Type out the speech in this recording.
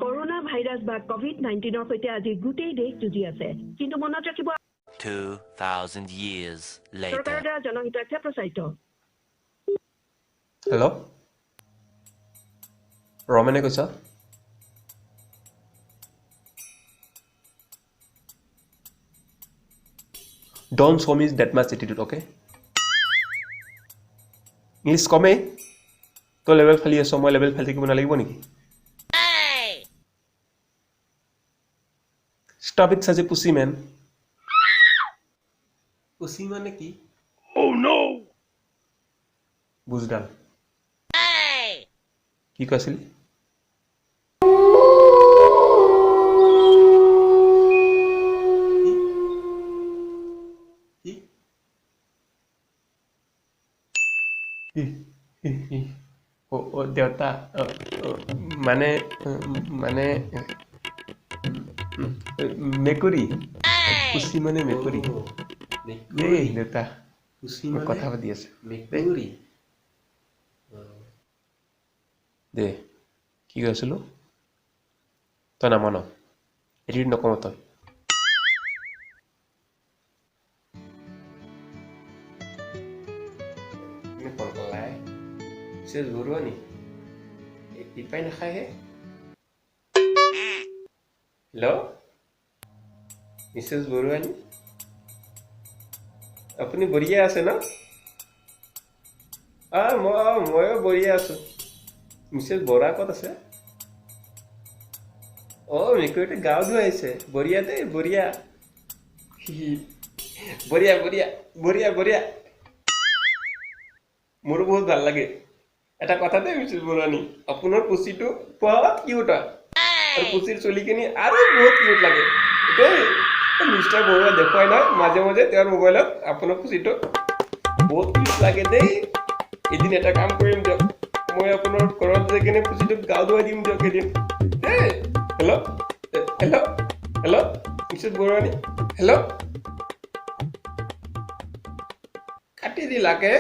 Corona virus বা COVID-19 সৈতে আজি গোটেই দেশ যুঁজি আছে কিন্তু মনত ৰাখিব 2000 years later চৰকাৰৰ দ্বাৰা জনহিতাৰ্থে প্ৰচাৰিত হেল্ল' ৰমেনে কৈছা Don't show me that much attitude, okay? English কমে তো লেভেল খালি আছো মই লেভেল ফালি থাকিব নালাগিব নেকি Stop it such a pussy man pussy মানে কি Oh no বুজডাল কি কৈছিলি ও দেউতা মানে মানে মেকুৰী পুচি মানে মেকুৰী দেই দেউতা পুচি মানে কথা পাতি আছে মেকুৰী দে কি কৈছিলো তই নামান এডিট নকওঁ তই Mrs. Burwani, ipai na kaya? Hello? Mrs. Burwani? Apni boriya ase na? Moyo boriya asu. Mrs. Bora kot ase? Oh, mikote gao du aise. Boriya de, boriya. Boriya. Moro bahut bhal lage. এটা কথা দে Mrs বরানি আপনার পুসিটো বহুত cute আর পুসির চলিকিনি আরো বহুত cute লাগে দেই mister Barua দেখায় না মাঝে মাঝে তার মোবাইলত আপনার পুসিটো বহুত কিউট লাগে দেই এদিন এটা কাম কৰিম দিয়ক মই আপোনাৰ ঘৰত যাই কিনে পুসিটো গাও ধুৱাই দিম দিয়ক এদিন দেই হেল্ল' মিসেস বৰানি হেল্ল' কাটি দিলাকে